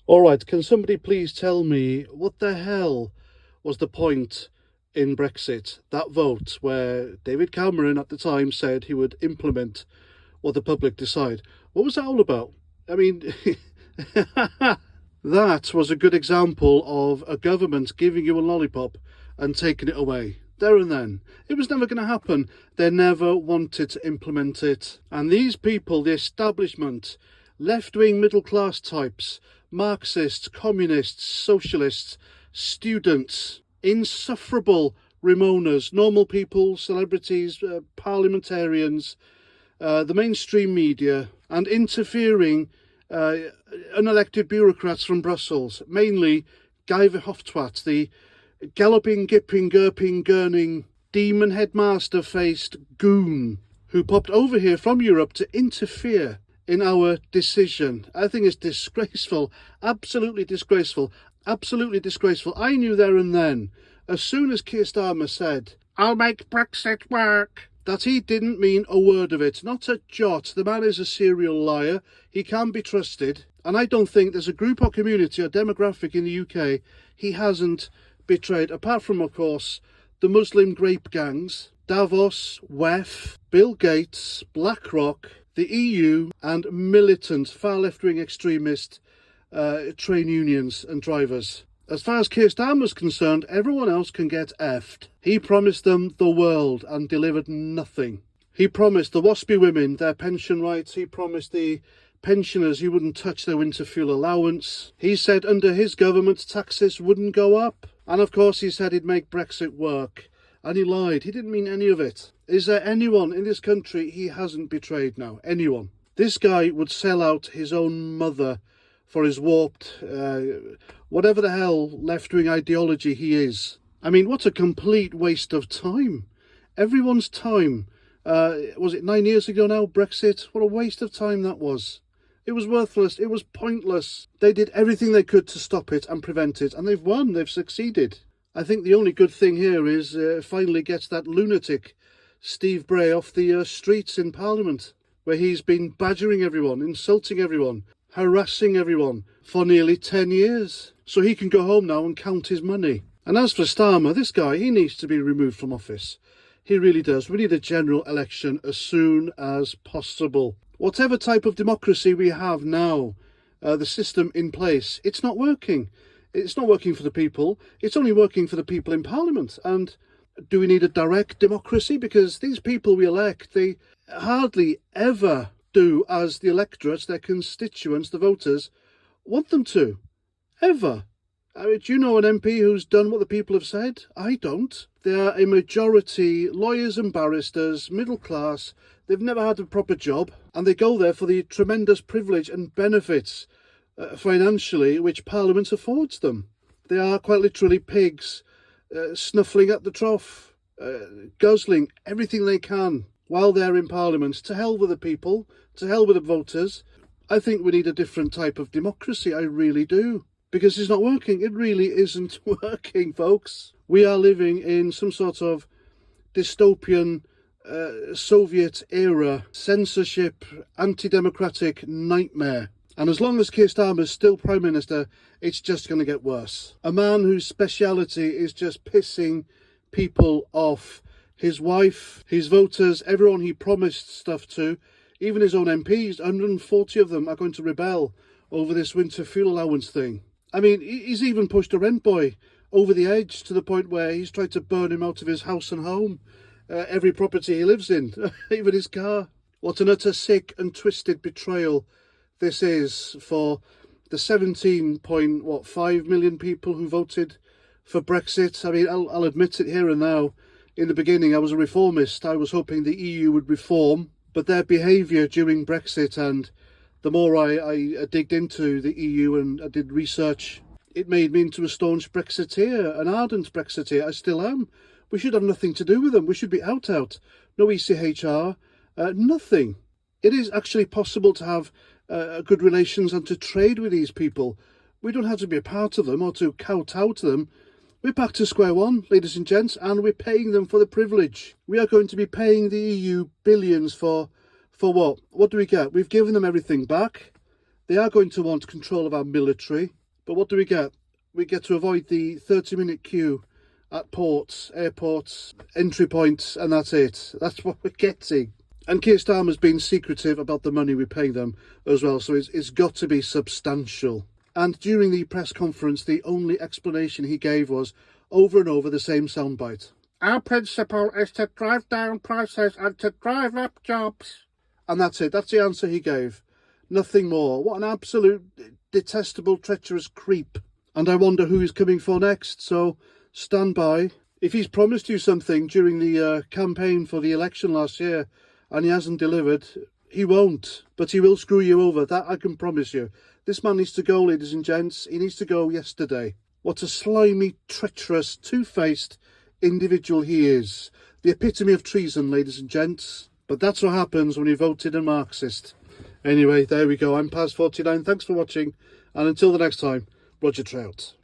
All right, can somebody please tell me what the hell was the point in Brexit? That vote where David Cameron at the time said he would implement what the public decide. What was that all about? I mean, that was a good example of a government giving you a lollipop and taking it away. There and then. It was never going to happen. They never wanted to implement it. And these people, the establishment, left-wing middle-class types, Marxists, communists, socialists, students, insufferable Ramonas, normal people, celebrities, parliamentarians, the mainstream media, and interfering unelected bureaucrats from Brussels, mainly Guy Verhofstadt, the galloping, gipping, gurping, gurning, demon headmaster-faced goon who popped over here from Europe to interfere in our decision. I think it's disgraceful, absolutely disgraceful, absolutely disgraceful. I knew there and then, as soon as Keir Starmer said, "I'll make Brexit work," that he didn't mean a word of it, not a jot. The man is a serial liar. He can be trusted. And I don't think there's a group or community or demographic in the UK he hasn't betrayed, apart from, of course, the Muslim grape gangs, Davos, WEF, Bill Gates, BlackRock, the EU, and militant far left-wing extremist train unions and drivers. As far as Keir Starmer's concerned, everyone else can get effed. He promised them the world and delivered nothing. He promised the waspy women their pension rights. He promised the pensioners he wouldn't touch their winter fuel allowance. He said under his government taxes wouldn't go up. And of course he said he'd make Brexit work. And he lied. He didn't mean any of it. Is there anyone in this country he hasn't betrayed now? Anyone? This guy would sell out his own mother for his warped, whatever the hell left-wing ideology he is. I mean, what a complete waste of time. Everyone's time. Was it 9 years ago now, Brexit? What a waste of time that was. It was worthless. It was pointless. They did everything they could to stop it and prevent it, and they've won. They've succeeded. I think the only good thing here is finally gets that lunatic Steve Bray off the streets in Parliament, where he's been badgering everyone, insulting everyone, harassing everyone for nearly 10 years. So he can go home now and count his money. And as for Starmer, this guy, he needs to be removed from office. He really does. We need a general election as soon as possible. Whatever type of democracy we have now, the system in place, it's not working. It's not working for the people. It's only working for the people in Parliament. And do we need a direct democracy? Because these people we elect, they hardly ever do as the electorate, their constituents, the voters, want them to. Ever. I mean, do you know an MP who's done what the people have said? I don't. They are a majority lawyers and barristers, middle class. They've never had a proper job. And they go there for the tremendous privilege and benefits financially which Parliament affords them. They are quite literally pigs, snuffling at the trough, guzzling everything they can while they're in Parliament. To hell with the people, to hell with the voters. I think we need a different type of democracy, I really do. Because it's not working. It really isn't working, folks. We are living in some sort of dystopian Soviet-era censorship, anti-democratic nightmare. And as long as Keir Starmer is still Prime Minister, it's just going to get worse. A man whose speciality is just pissing people off. His wife, his voters, everyone he promised stuff to, even his own MPs, 140 of them are going to rebel over this winter fuel allowance thing. I mean, he's even pushed a rent boy over the edge to the point where he's tried to burn him out of his house and home, every property he lives in, even his car. What an utter sick and twisted betrayal this is for the 17.5 million people who voted for Brexit. I mean, I'll admit it here and now. In the beginning, I was a reformist. I was hoping the EU would reform, but their behaviour during Brexit, and the more I digged into the EU and I did research, it made me into a staunch Brexiteer, an ardent Brexiteer. I still am. We should have nothing to do with them. We should be out. No ECHR, nothing. It is actually possible to have good relations and to trade with these people. We don't have to be a part of them or to kowtow to them. We're back to square one, ladies and gents, and we're paying them for the privilege. We are going to be paying the EU billions for what? What do we get? We've given them everything back. They are going to want control of our military, but what do we get? We get to avoid the 30-minute queue at ports, airports, entry points, and that's it. That's what we're getting. And Keir Starmer's been secretive about the money we pay them as well, so it's got to be substantial. And during the press conference, the only explanation he gave was over and over the same soundbite. Our principle is to drive down prices and to drive up jobs. And that's it. That's the answer he gave. Nothing more. What an absolute detestable, treacherous creep. And I wonder who he's coming for next, so stand by. If he's promised you something during the campaign for the election last year and he hasn't delivered, he won't. But he will screw you over, that I can promise you. This man needs to go, ladies and gents. He needs to go yesterday. What a slimy, treacherous, two-faced individual he is. The epitome of treason, ladies and gents. But that's what happens when you voted a Marxist. Anyway, there we go. I'm Paz49. Thanks for watching. And until the next time, Roger Trout.